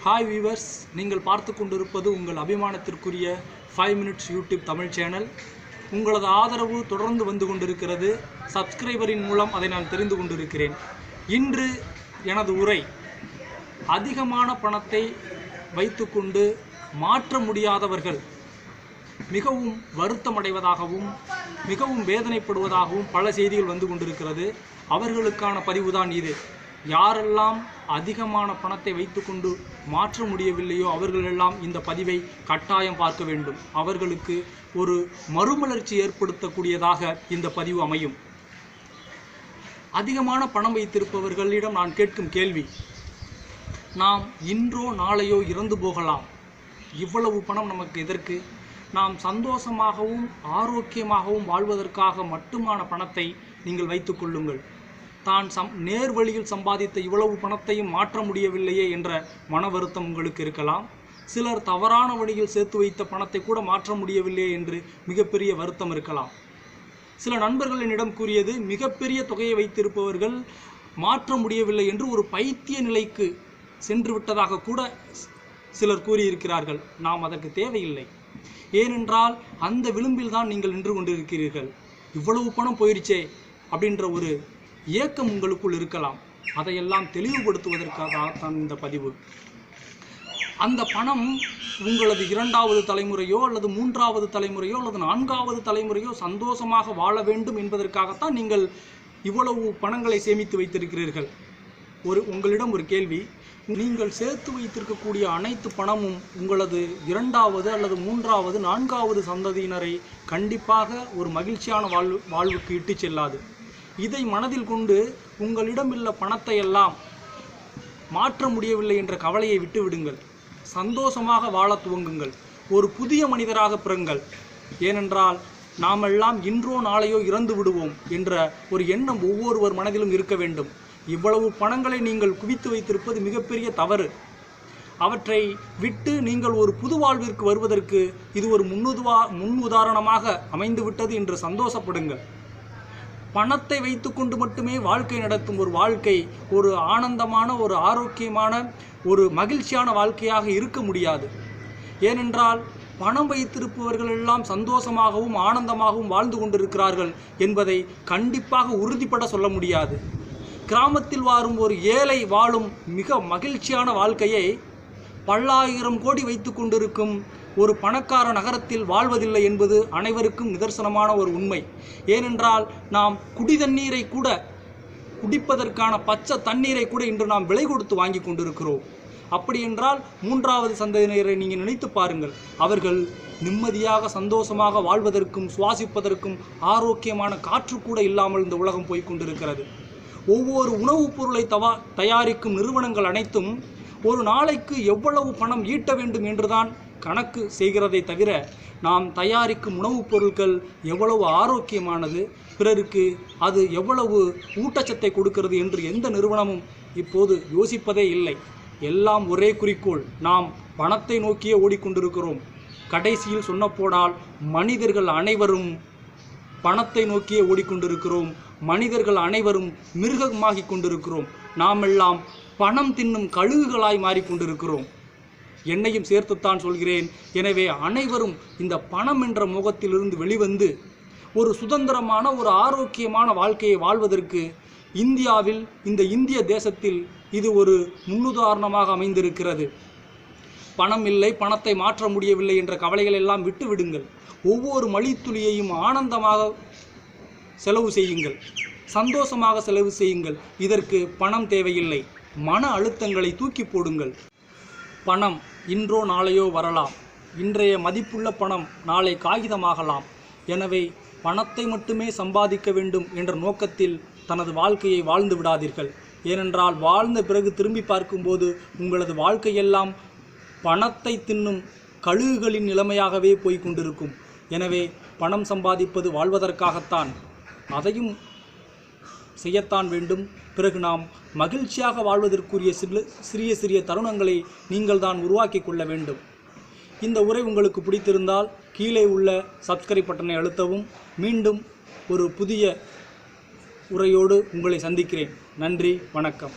Hi viewers, நீங்கள் பார்த்து கொண்டிருப்பது உங்கள் அபிமானத்திற்குரிய 5 மினிட்ஸ் யூடியூப் தமிழ் சேனல். உங்களது ஆதரவு தொடர்ந்து வந்து கொண்டிருக்கிறது. சப்ஸ்கிரைபரின் மூலம் அதை நான் தெரிந்து கொண்டிருக்கிறேன். இன்று எனது உரை அதிகமான பணத்தை வைத்துக்கொண்டு மாற்ற முடியாதவர்கள் மிகவும் வருத்தமடைவதாகவும் மிகவும் வேதனைப்படுவதாகவும் பல செய்திகள் வந்து கொண்டிருக்கிறது. அவர்களுக்கான பதிவுதான் இது. யாரெல்லாம் அதிகமான பணத்தை வைத்துக்கொண்டு மாற்ற முடியவில்லையோ அவர்களெல்லாம் இந்த பதிவை கட்டாயம் பார்க்க வேண்டும். அவர்களுக்கு ஒரு மறுமலர்ச்சி ஏற்படுத்தக்கூடியதாக இந்த பதிவு அமையும். அதிகமான பணம் வைத்திருப்பவர்களிடம் நான் கேட்கும் கேள்வி, நாம் இன்றோ நாளையோ இறந்து போகலாம், இவ்வளவு பணம் நமக்கு எதற்கு? நாம் சந்தோஷமாகவும் ஆரோக்கியமாகவும் வாழ்வதற்காக மட்டுமான பணத்தை நீங்கள் வைத்து கொள்ளுங்கள். தான் நேர் வழியில் சம்பாதித்த இவ்வளவு பணத்தையும் மாற்ற முடியவில்லையே என்ற மன வருத்தம் உங்களுக்கு இருக்கலாம். சிலர் தவறான வழியில் சேர்த்து வைத்த பணத்தை கூட மாற்ற முடியவில்லையே என்று மிகப்பெரிய வருத்தம் இருக்கலாம். சில நண்பர்கள் என்னிடம் கூறியது, மிகப்பெரிய தொகையை வைத்திருப்பவர்கள் மாற்ற முடியவில்லை என்று ஒரு பைத்திய நிலைக்கு சென்று விட்டதாக கூட சிலர் கூறியிருக்கிறார்கள். நாம் அதற்கு தேவையில்லை. ஏனென்றால் அந்த விளிம்பில் தான் நீங்கள் நின்று கொண்டிருக்கிறீர்கள். இவ்வளவு பணம் போயிடுச்சே அப்படின்ற ஒரு ஏக்கம் உங்களுக்குள் இருக்கலாம். அதையெல்லாம் தெளிவுபடுத்துவதற்காகத்தான் இந்த பதிவு. அந்த பணம் உங்களது 2வது தலைமுறையோ அல்லது 3வது தலைமுறையோ அல்லது 4வது தலைமுறையோ சந்தோஷமாக வாழ வேண்டும் என்பதற்காகத்தான் நீங்கள் இவ்வளவு பணங்களை சேமித்து வைத்திருக்கிறீர்கள். உங்களிடம் ஒரு கேள்வி, நீங்கள் சேர்த்து வைத்திருக்கக்கூடிய அனைத்து பணமும் உங்களது 2வது அல்லது 3வது 4வது சந்ததியினரை கண்டிப்பாக ஒரு மகிழ்ச்சியான வாழ்வுக்கு இட்டு செல்லாது. இதை மனதில் கொண்டு உங்களிடம் உள்ள பணத்தை எல்லாம் மாற்ற முடியவில்லை என்ற கவலையை விட்டுவிடுங்கள். சந்தோஷமாக வாழ துவங்குங்கள். ஒரு புதிய மனிதராக பிறங்கள். ஏனென்றால் நாமெல்லாம் இன்றோ நாளையோ இறந்து விடுவோம் என்ற ஒரு எண்ணம் ஒவ்வொருவர் மனதிலும் இருக்க வேண்டும். இவ்வளவு பணங்களை நீங்கள் குவித்து வைத்திருப்பது மிகப்பெரிய தவறு. அவற்றை விட்டு நீங்கள் ஒரு புது வாழ்விற்கு வருவதற்கு இது ஒரு முன் உதாரணமாக அமைந்துவிட்டது என்று சந்தோஷப்படுங்கள். பணத்தை வைத்துக்கொண்டு மட்டுமே வாழ்க்கை நடத்தும் ஒரு வாழ்க்கை ஒரு ஆனந்தமான, ஒரு ஆரோக்கியமான, ஒரு மகிழ்ச்சியான வாழ்க்கையாக இருக்க முடியாது. ஏனென்றால் பணம் வைத்திருப்பவர்கள் எல்லாம் சந்தோஷமாகவும் ஆனந்தமாகவும் வாழ்ந்து கொண்டிருக்கிறார்கள் என்பதை கண்டிப்பாக உறுதிப்பட சொல்ல முடியாது. கிராமத்தில் வாழும் ஒரு ஏழை வாழும் மிக மகிழ்ச்சியான வாழ்க்கையை பல்லாயிரம் கோடி வைத்து கொண்டிருக்கும் ஒரு பணக்கார நகரத்தில் வாழ்வதில்லை என்பது அனைவருக்கும் நிதர்சனமான ஒரு உண்மை. ஏனென்றால் நாம் குடிதண்ணீரை கூட, குடிப்பதற்கான பச்சை தண்ணீரை கூட இன்று நாம் விலை கொடுத்து வாங்கி கொண்டிருக்கிறோம். அப்படி என்றால் 3வது சந்ததியினரை நீங்கள் நினைத்து பாருங்கள். அவர்கள் நிம்மதியாக சந்தோஷமாக வாழ்வதற்கும் சுவாசிப்பதற்கும் ஆரோக்கியமான காற்று கூட இல்லாமல் இந்த உலகம் போய்கொண்டிருக்கிறது. ஒவ்வொரு உணவுப் பொருளை தயாரிக்கும் நிறுவனங்கள் அனைத்தும் ஒரு நாளைக்கு எவ்வளவு பணம் ஈட்ட வேண்டும் என்றுதான் கணக்கு செய்கிறதை தவிர நாம் தயாரிக்கும் உணவுப் பொருட்கள் எவ்வளவு ஆரோக்கியமானது, பிறருக்கு அது எவ்வளவு ஊட்டச்சத்தை கொடுக்கிறது என்று எந்த நிறுவனமும் இப்போது யோசிப்பதே இல்லை. எல்லாம் ஒரே குறிக்கோள், நாம் பணத்தை நோக்கியே ஓடிக்கொண்டிருக்கிறோம். கடைசியில் சொன்னபோனால் மனிதர்கள் அனைவரும் பணத்தை நோக்கியே ஓடிக்கொண்டிருக்கிறோம். மனிதர்கள் அனைவரும் மிருகமாகி கொண்டிருக்கிறோம். நாமெல்லாம் பணம் தின்னும் கழுகுகளாய் மாறிக்கொண்டிருக்கிறோம். என்னையும் சேர்த்துத்தான் சொல்கிறேன். எனவே அனைவரும் இந்த பணம் என்ற முகத்திலிருந்து வெளிவந்து ஒரு சுதந்திரமான, ஒரு ஆரோக்கியமான வாழ்க்கையை வாழ்வதற்கு இந்தியாவில், இந்த இந்திய தேசத்தில் இது ஒரு முன்னுதாரணமாக அமைந்திருக்கிறது. பணம் இல்லை, பணத்தை மாற்ற முடியவில்லை என்ற கவலைகள் எல்லாம் விட்டு விடுங்கள். ஒவ்வொரு மணித்துளியையும் ஆனந்தமாக செலவு செய்யுங்கள், சந்தோஷமாக செலவு செய்யுங்கள். இதற்கு பணம் தேவையில்லை. மன அழுத்தங்களை தூக்கி போடுங்கள். பணம் இன்றோ நாளையோ வரலாம். இன்றைய மதிப்புள்ள பணம் நாளை காகிதமாகலாம். எனவே பணத்தை மட்டுமே சம்பாதிக்க வேண்டும் என்ற நோக்கத்தில் தனது வாழ்க்கையை வாழ்ந்து விடாதீர்கள். ஏனென்றால் வாழ்ந்த பிறகு திரும்பி பார்க்கும்போது உங்களது வாழ்க்கையெல்லாம் பணத்தை தின்னும் கழுகுகளின் நிலைமையாகவே போய்கொண்டிருக்கும். எனவே பணம் சம்பாதிப்பது வாழ்வதற்காகத்தான், அதையும் செய்யத்தான் வேண்டும். பிறகு நாம் மகிழ்ச்சியாக வாழ்வதற்குரிய சிறிய சிறிய தருணங்களை நீங்கள் தான் உருவாக்கி கொள்ள வேண்டும். இந்த உரை உங்களுக்கு பிடித்திருந்தால் கீழே உள்ள சப்ஸ்கிரைப் பட்டனை அழுத்தவும். மீண்டும் ஒரு புதிய உரையோடு உங்களை சந்திக்கிறேன். நன்றி, வணக்கம்.